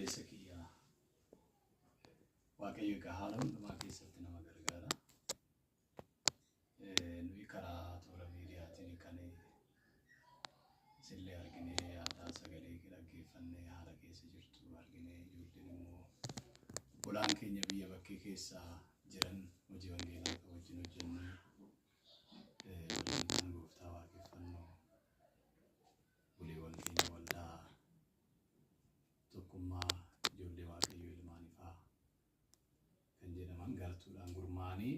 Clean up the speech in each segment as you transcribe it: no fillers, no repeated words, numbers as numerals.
Obboleessakiya waaqayyo gahaala hundumaa keessatti nama gargaara. Nuyi karaa toora miidiyaatiin kan sillee arginee yaadaa sagalee dhaggeeffannee haala keessa jirtu arginee ijoolleen immoo obbolaan keenya biyya bakkee keessa jiran hojii wangeelaa wajjin hojjennee waliin gooftaa waaqeffannoo buleewwan keenya waldaa tokkummaa ijoollee waaqayyoo ilmaanifaa kan jedhaman gartuudhaan gurmaa'anii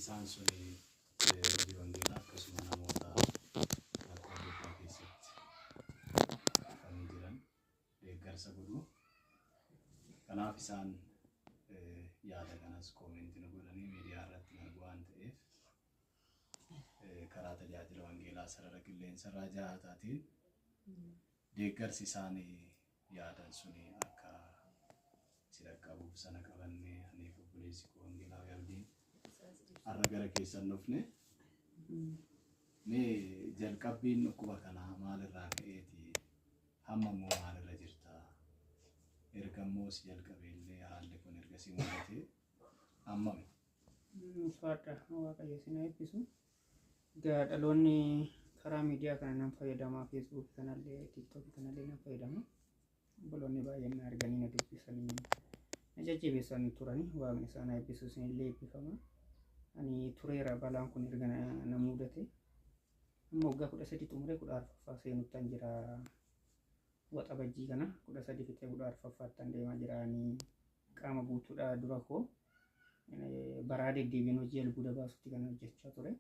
isaan suni hojii wangeelaa akkasuma namoota rakkoo guddaa keessatti kan jiran deeggarsa godhu. Kanaaf isaan yaada kanas koomentiin godhanii miidiyaa irratti argu waan ta'eef karaa tajaajila wangeelaa sarara qilleensarraa jahataatiin deeggarsi isaanii yaadan suni akka sidaqqabuuf sana qabannee aniif obboleessi koo wangeelaa wajjin har'a gara keessan dhufne mee jalqabbiin dhukkuba kanaa maalirraa ka'eeti hamma immoo maalirra jirta ergammoo si jalqabeellee haalli kun erga si mul'ate hammami? Ulfaadha waaqayyo si eebbisu. Dhaloonni karaa miidiyaa kana nan fayyadamaa, feesbuuk kanallee tiiktookii kanallee nan fayyadama. Obboloonni baay'een na arganii na dubbisanii na jajjabeessanii turanii waaqni isaan eebbisu isinillee eebbifama. Ani tureera balaan kun erga na mudate amma waggaa 13 xumuree 14ffaa seenuttan jira. Waxabajjii kana 13 fixee 14ffaattan deemaa jira. Ani qaama guutuudha dura koo baraa deddeebiin hojii albuuda baasutti kan hojjechaa ture.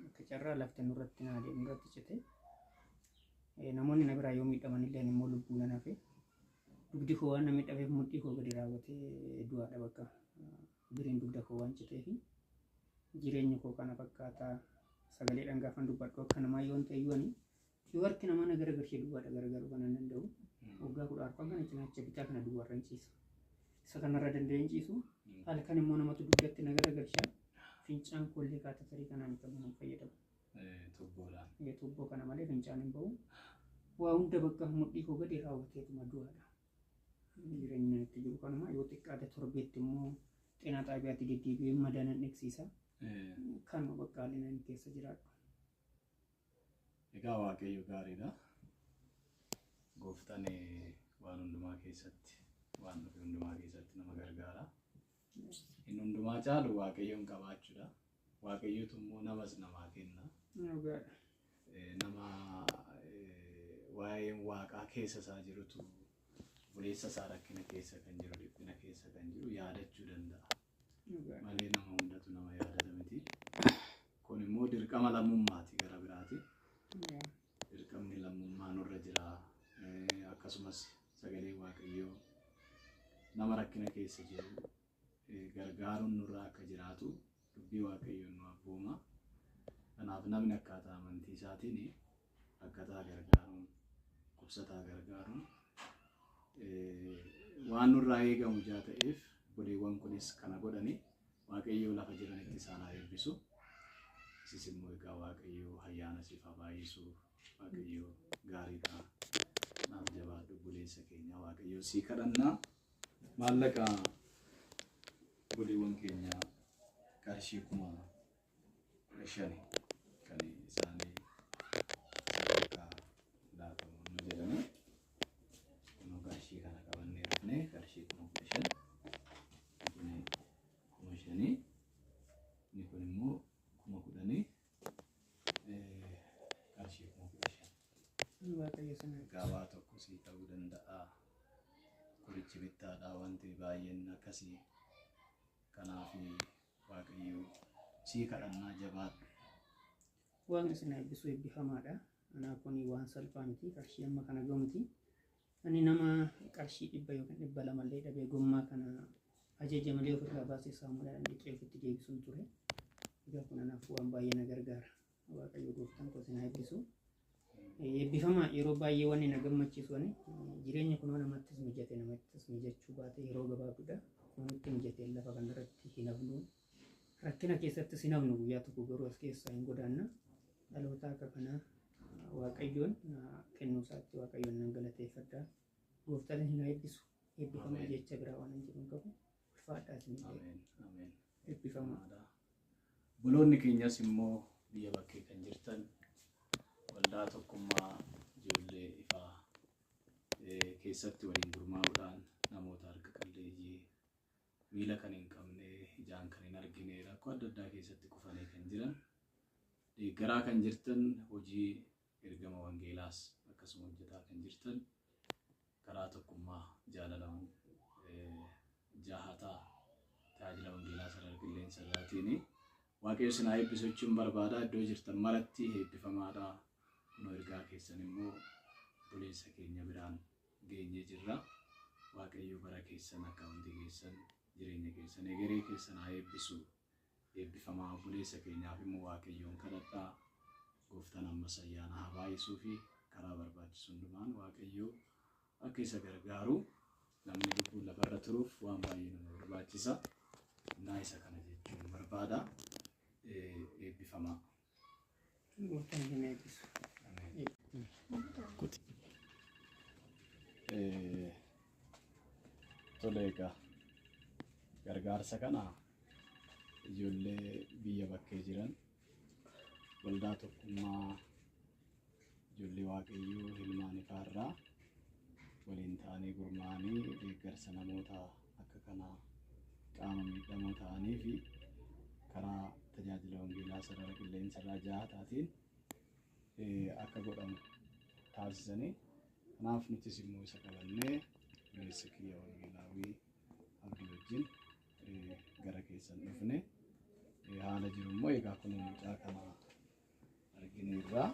Akka carraa lafti nurratti na deemu irratti cite. Namoonni na biraa yoo miidhaman illee immoo lubbuu na nafe. Dugdi koo waan na miidhameef mudhii koo gadi raawwatee du'aadha bakka. Biriin dugda koo waan citeefi jireenyi koo kana fakkaataa sagalee dhangaafan dubbadhu akka namaa yoo ta'e yoo harki namaa na garagarshee duwwaadha gargaaru kan hin danda'u. Waggaa 14ffaan kana cinaacha bitaa kana duwwaarra hin ciisu. Isa kanarra danda'ee hin ciisu. Halkan immoo namatu dugdatti na garagarshaa. Fincaan kollee kaatasarii kanaan kan nama fayyadamu. Tubboodhaan. Tubboo kana malee fincaan hin bahu. Waa hunda bakka mudhii koo gadi raawwateetuma du'aadha. Jireenya itti jiru kanuma yoo xiqqaate torbeetti immoo xeenaa xaabiyaatti deddeebi'ee madaanan eegsiisa. Kanuma bakka haalli inni keessa jiraadhu. Egaa waaqayyo gaariidha. Gooftaan waan hundumaa keessatti waan dhufe hundumaa keessatti nama gargaara. Inni hundumaa caalu waaqayyoon qabaachuudha. Waaqayyotu immoo namas namaa kenna. Nama waa'een waaqaa keessa isaa jirutu buleessa isaa rakkina keessa kan jiru dhiphina keessa kan jiru yaadachuu danda'a. Malee nama hundatu nama yaadata miti. Kun immoo dirqama lammummaati gara biraati. Dirqamni lammummaa nurra jira. Akkasumas sagalee waaqayyoo nama rakkina keessa jiru gargaaruun nurraa akka jiraatu dubbii waaqayyoon nu abbooma. Kanaaf namni akkaataa amantii isaatiin rakkataa gargaaruun qubsataa gargaaruun waan nurraa eegamu jaa ta'eef buleewwan kunis kana godhani waaqayyoo lafa jiranitti isaan haa eebbisu. Isis immoo egaa waaqayyoo ayyaana siif haa baay'isu. Waaqayyoo gaariidha. Naaf jabaadhu buleessa keenya waaqayyoo sii kadhannaa. Maallaqa buleewwan keenya qarshii 5,000 kan isaanii akka laatamu nu jedhani. Kunoo qarshii kana qabannee dhufne qarshii 15,000 kun 5,000 inni kun immoo 10,000 qarshii 15,000 gabaa tokko sii ta'uu danda'a. Qorichi bittaadhaa wanti baay'een akkasii. Kanaaf waaqayyo sii kadhannaa jabaadhu. Waan isin eebbisu eebbifamaadha. Anaa kun waan salphaa miti. Qarshii amma kana gahuuti. Ani nama qarshii 100 yookaan 200 illee dhabee gommaa kana ajaja malee ofirraa baasee saamuudhaan dhiqee ofitti deebisuun ture. Egaa kun anaaf waan baay'ee na gargaara. Waaqayyo gooftaan koo isin eebbisu. Eebbifama yeroo baay'ee wanni na gammachiisu jireenya kun namattis mijate namattis mijachuu baate yeroo gabaabduudha. Kunitti mijatee lafa kanarratti hin hafnu. Rakkina keessatti sin hafnu guyyaa tokko garuu as keessaa hin godaanna. Dhaloota akka kanaa waaqayyoon kennuu isaatti waaqayyoon nan galateeffadha. gooftaan isin eebbisu eebbifamaa jecha biraa waan hin jiru qabu ulfaadhaa isin eebbifamaa. Buloonni keenyas immoo biyya bakkee kan jirtan waldaa tokkummaa ijoollee ifaa keessatti waliin gurmaa'uudhaan namoota harka qalleeyyii miila kan hin qabne ijaan kan hin argine rakkoo adda addaa keessatti kufanii kan jiran deeggaraa kan jirtan hojii ergama wangeelaas akkasuma hojjetaa kan jirtan karaa tokkummaa jaalalaan jaahataa tajaajila wangeelaa sarara qilleensa irraatiin waaqayyo isin haa eebbisu jechuun barbaada. Iddoo jirtan maratti eebbifamaadha. Kunoo ergaa keessan immoo buleessa keenya biraan geenye jirra. Waaqayyo bara keessan akka hundi keessan jireenya keessan egeree keessan haa eebbisu. Eebbifamaa buleessa keenyaaf immoo waaqayyoon kadhadhaa. Gooftaan ammas ayyaana haa baay'isuu fi karaa barbaachisu hundumaan waaqayyo akka isa gargaaru namni lubbuun lafarra turuuf waan baay'ee nama barbaachisa. Naa isa kana jechuun barbaada. Eebbifamaa. Gooftaan isin eebbisu. Tole egaa gargaarsa kana ijoollee biyya bakkee jiran waldaa tokkummaa ijoollee waaqayyoo ilmaan ifaarraa waliin ta'anii gurmaa'anii deeggarsa namoota akka kanaa qaama miidhamoo ta'anii fi karaa tajaajila wangeelaa sarara qilleensa irraa jahataatiin akka godhamu taasisanii kanaaf nutis immoo isa qabannee ministi kiyya wangeelaawii abdii wajjin gara keessan dhufne haala jiru immoo egaa kun mucaa kana argine irraa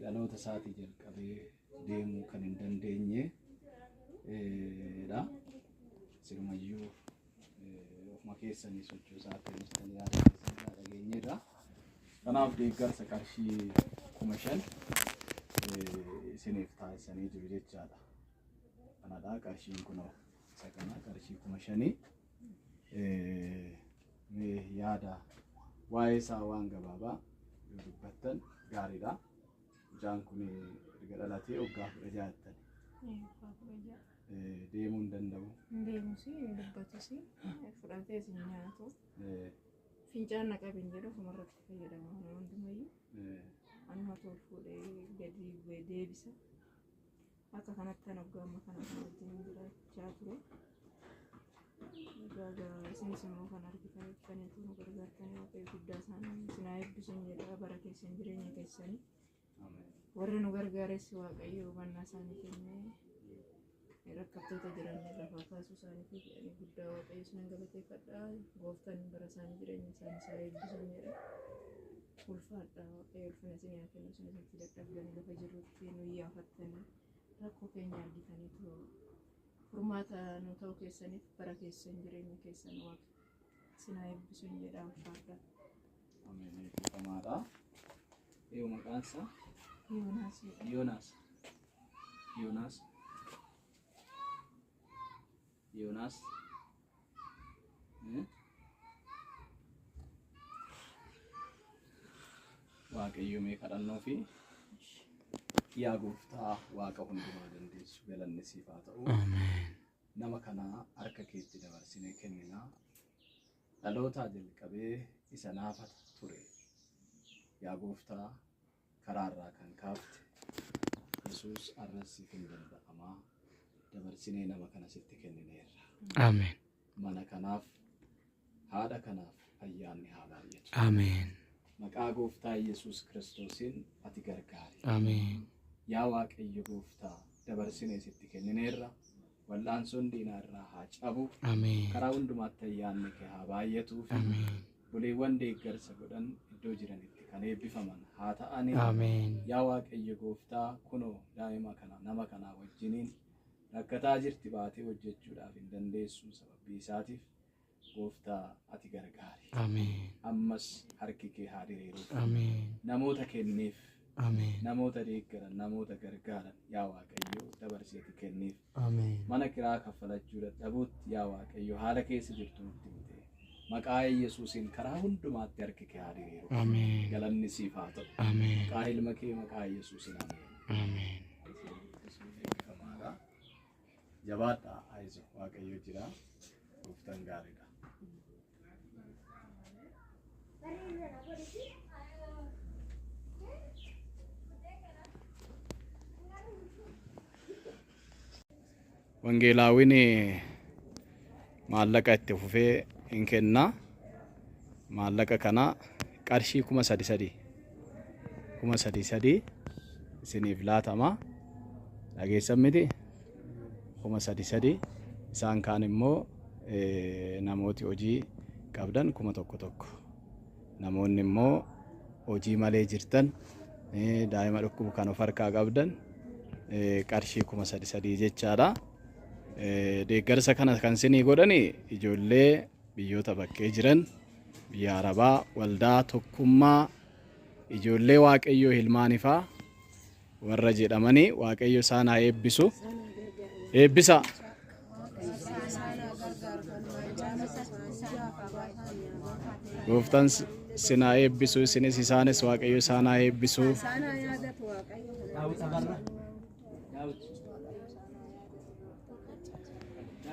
dhaloota isaatii jalqabee deemuu kan hin dandeenye dha. Sirumayyuu ofuma keessanii sochoosaa akka jirtan yaada keessan irraa dhageenyedha. Kanaaf deeggarsa qarshii 5,000 isiniif taasisanii jiru jechaadha. Kanadha qarshiin kun isa kana qarshii 5,000 yaada waa'ee isaa waan gabaabaa yoo dubbattan gaariidha. Mucaan kun erga dhalatee waggaa 16 deemuu hin danda'u. Deemuusi dubbatus fudhatee isin nyaatu fincaan naqabin jedhu ofumarratti fayyadama hundumayyuu anuma tol fuudhee gadi bu'ee deebisa. Akka kanatti kan waggaa amma kana kan wajjin jiraachaa ture. Isinis immoo kan argitaniif nu gargaartanii waaqayyo guddaa isaanii isin haa eebbisuun jedha bara keessan jireenya keessanii. Warra nu gargaares waaqayyo hubannaa isaanii kennee rakkattoota jiran lafaa kaasuu isaaniitiif guddaa waaqayyo isin galateeffadhaa. Gooftaan bara isaanii jireenya isaanii isaa eebbisuun jedha. Ulfaadhaa waaqayyo ulfina isin haa kennu isin asitti dadhabdanii lafa jirrutti nu iyyafattanii rakkoo keenya argitaniitu furmaata nu ta'uu keessaniif bara keessan jireenya keessan waaqa isin haa eebbisuun jedha. Ulfaadhaa. Ameen. Eebbifamaadha. Maqaan isaa Yoonaas. Yoonaas. Yoonaas. Yoonaas. Waaqayyo mee kadhannoo fi yaa gooftaa waaqa hundumaa dandeessu galanni siif haa ta'u. Nama kana harka keetti dabarsinee kenninaa dhalootaa jalqabee isa naafata ture. Yaa gooftaa karaarraa kan kaafte Yesuus arrasiif hin danda'amaa dabarsinee nama kana sitti kennineerra. Ameen. Mana kanaaf haadha kanaaf ayyaanni haa baay'atu. Ameen. Maqaa gooftaa Yesuus Kiristoosiin ati gargaari. Ameen. Yaa waaqayyo gooftaa dabarsinee sitti kennineerra. Wal'aansoon diinaa irraa haa cabu. Ameen. Karaa hundumaatti ayyaanni kee haa baay'atuu fi Ameen. buleewwan deeggarsa godhan iddoo jiranitti kan eebbifaman haa ta'ani. Ameen. Yaa waaqayyo gooftaa kunoo daa'ima kana nama kanaa wajjiniin rakkataa jirti baatee hojjechuudhaaf hin dandeessu sababii isaatiif gooftaa ati gargaari. Ameen. Ammas harki kee haa diriiru. Ameen. Namoota kenniif. Ameen. Namoota deeggaran namoota gargaaran yaa waaqayyo dabarseeti kenniif. Ameen. Mana kiraa kaffalachuu dadhabuutti yaa waaqayyo haala keessa jirtu nutti himte. Maqaa Yesuusiin karaa hundumaatti harki kee haa diriiru. Ameen. Galanni siif haa ta'u. Ameen. Maqaa ilma kee maqaa Yesuusiin ameen. Ameen. jabaadha aizo waaqayyo jira gooftaan gaariidha. Wangeelaawwiin maallaqa itti fufee hin kenna. Maallaqa kana qarshii 3,300 isiniif laatama. Dhageessan miti 3,300 isaan kaan immoo namooti hojii qabdan 1,100 namoonni immoo hojii malee jirtan daa'ima dhukkubu kan of harkaa qabdan qarshii 3,300 jechaadha. Deeggarsa kana kan isinii godhani ijoollee biyyoota bakkee jiran biyya Arabaa waldaa tokkummaa ijoollee waaqayyoo hilmaanifaa warra jedhamanii waaqayyo isaan haa eebbisu. Eebbisa. Gooftaan isin haa eebbisu isinis isaanis waaqayyo isaan haa eebbisu.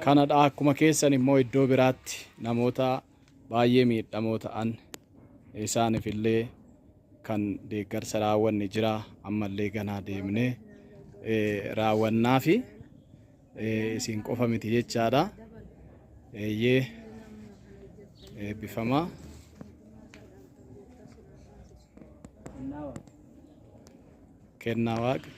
Kanadha akkuma keessan immoo iddoo biraatti namoota baay'ee miidhamoo ta'an isaaniif illee kan deeggarsa raawwanni jira ammallee ganaa deemnee raawwannaa fi isin qofa miti jechaadha. Eeyyee eebbifamaa. Kennaa Waaqa.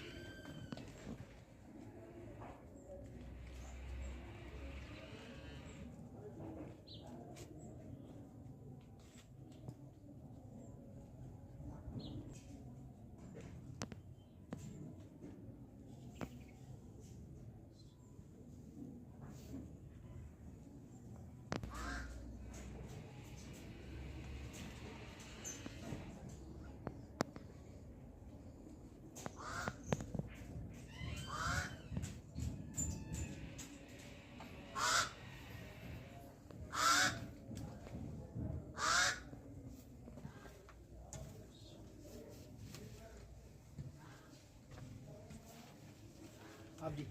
Abdi.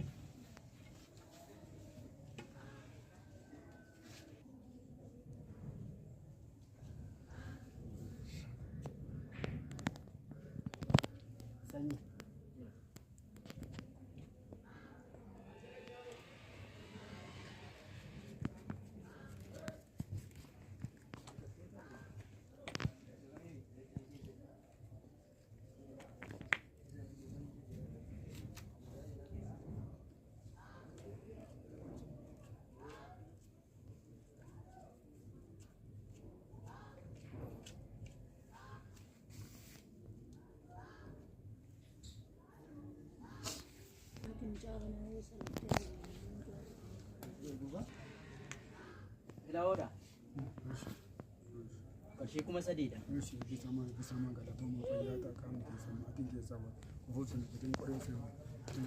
Sanyi. Ilaawodha. Qarshii 3,000dha. Sama galatooma fayyaa qaamni keessa maatiin keessaa kufuusin fitin qoreessin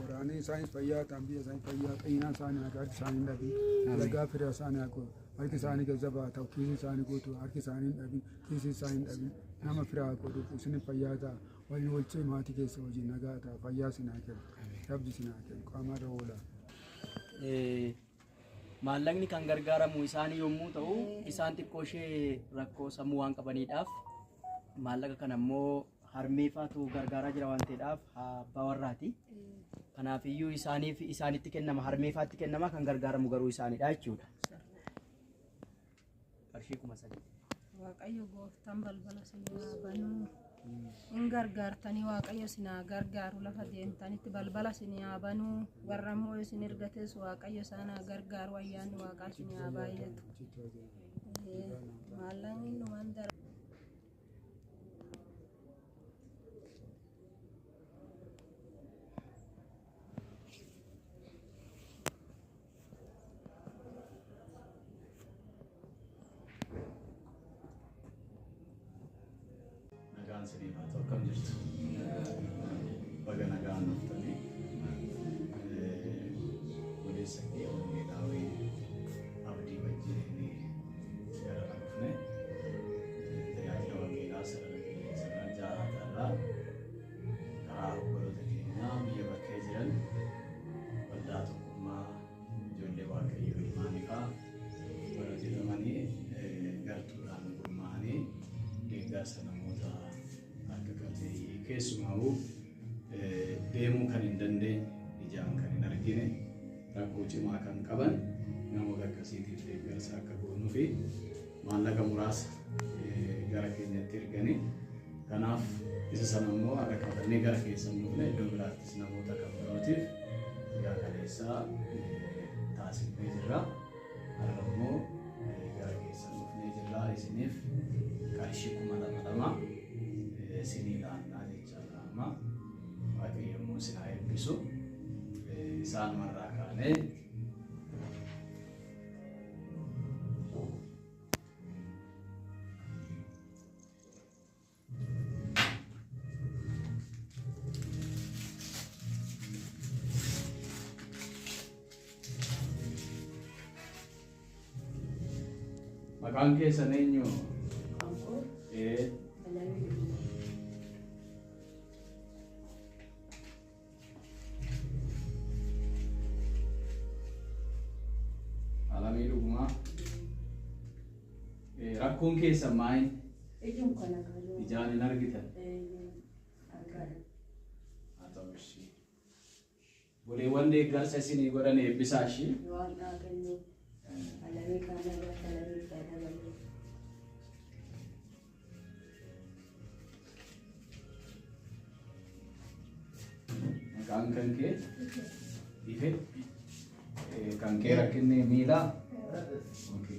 waraanee isaanis fayyaa ta'an biyya isaanii fayyaa xayyinaa isaanii akka harki isaanii dhabi alagaa fira isaanii akka harki isaanii gazzabaa ta'u kiisii isaanii guutu harki isaanii dhabi kiisii isaanii dhabi nama firaa godhu isin fayyaa ta'a walii walchee maatii keessa hojii nagaa ta'a fayyaa sinaa kennu rabbi sinaa kennu qaamarra oola. Maallaqni kan gargaaramu isaanii yommuu ta'u isaan xiqqoo ishee rakkoo sammuu waan qabaniidhaaf maallaqa kana immoo harmeefaatu gargaaraa jira waan ta'eedhaaf abbaa warraati. Kanaaf iyyuu isaanitti kennama harmeefaatti kennama kan gargaaramu garuu isaaniidha jechuudha. Qarshii 3,000. Waaqayyo gooftaan balbala sinaa banuu in gargaartanii waaqayyo sinaa gargaaru lafa deemtanitti balbala sinaa banuu warra immoo isin ergates waaqayyo sanaa gargaaru ayyaanni waaqaa sinaa baay'atu. Maallaqni dhumaan dara. Nagaan siniif haa ta'u akkam jirtu. Baga nagaan dhuftanii odeessa kee Wangeelaawii Abdii wajjin gara kan dhufne tajaajila Wangeelaa sarara jaarraa karaa obboloota keenyaa biyya bakkee jiran waldaa tokkummaa keessumaa deemuu kan hin dandeenye ijaan kan hin argine rakkoo cimaa kan qaban namoota akkasiitiif deeggarsa akka goonuu fi maallaqa muraasa gara keenyatti erganii kanaaf isa sana immoo akka qabannee gara keessan dhufne iddoo biraattis namoota kan birootiif yaadaleessaa taasifnee jirra. Har'a immoo gara keessan dhufnee jirra isiniif qarshii 2,200 isinii laannaa jechaadha amma waaqayyo immoo isin haa eebbisu isaan marraa kaanee maqaan keessan eenyu? Alamii dhugumaa rakkoon keessan maal? Ijaan hin argitan? Haa ta'u ishii buleewwan deeggarsa isinii godhan eebbisaa ishii? Maqaan kan kee ife kan kee rakkinni miilaa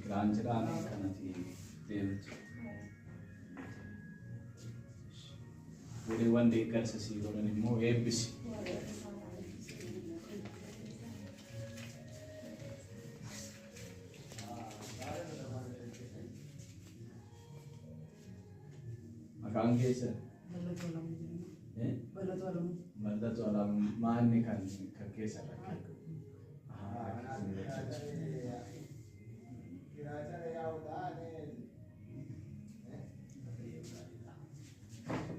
kiraan jedhaan kanatti deemtu buleewwan deeggarsa sii godhan immoo eebbisi. Maqaan keessan? Mallattoo alamu maanni kan keessa rakkatu?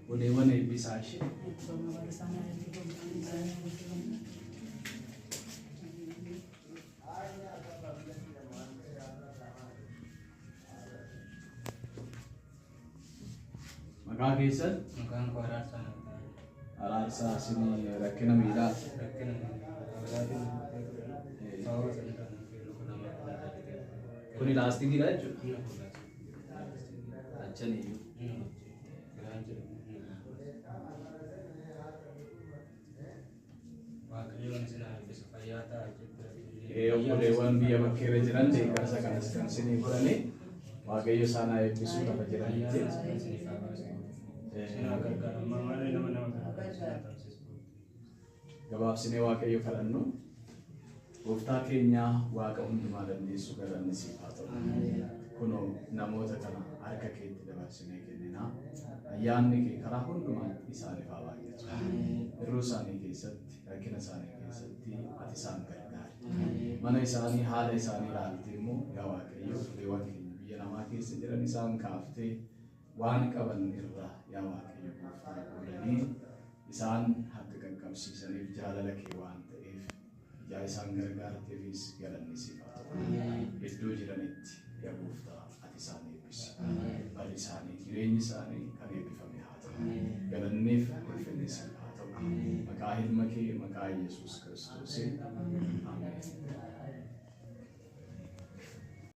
Buleewwan eebbisaa ishee? Maqaa keessan? Maqaan koo Araarsaa. Araarsaa isinii rakkina miilaa? Kuni laastikiidha jechuudha? Achaniyyuu. Obboleewwan biyya bakkeerra jiran deeggarsa kanas kan isinii godhani waaqayyo isaan haa eebbisu lafa jiranitti. Gabaabsinee waaqayyo kadhannu. Gooftaa keenya Waaqa hundumaa dandeessu galanni siif haa ta'u. Kunoo namoota kana harka keetti dabarsinee kennina. Ayyaanni kee karaa hundumaatti isaaniif haa baay'atu. Yeroo isaanii keessatti rakkina isaanii keessatti ati isaan gargaari. Mana isaanii haala isaanii ilaaltee immoo yaa Waaqayyo buleewwan keenya biyya namaa keessa jiran isaan kaaftee waan qaban irraa yaa Waaqayyo gooftaa godhanii isaan akka qaqqabsiisaniif jaalala kee waan ta'eef yaa isaan gargaarteefis galanni siif haa ta'u. Iddoo jiranitti yaa gooftaa ati isaan eebbisi. Bari isaanii jireenyi isaanii kan eebbifame haa ta'u. Galanniif ulfinni siif haa ta'u. Maqaa ilma kee maqaa Yesuus Kiristoosiin.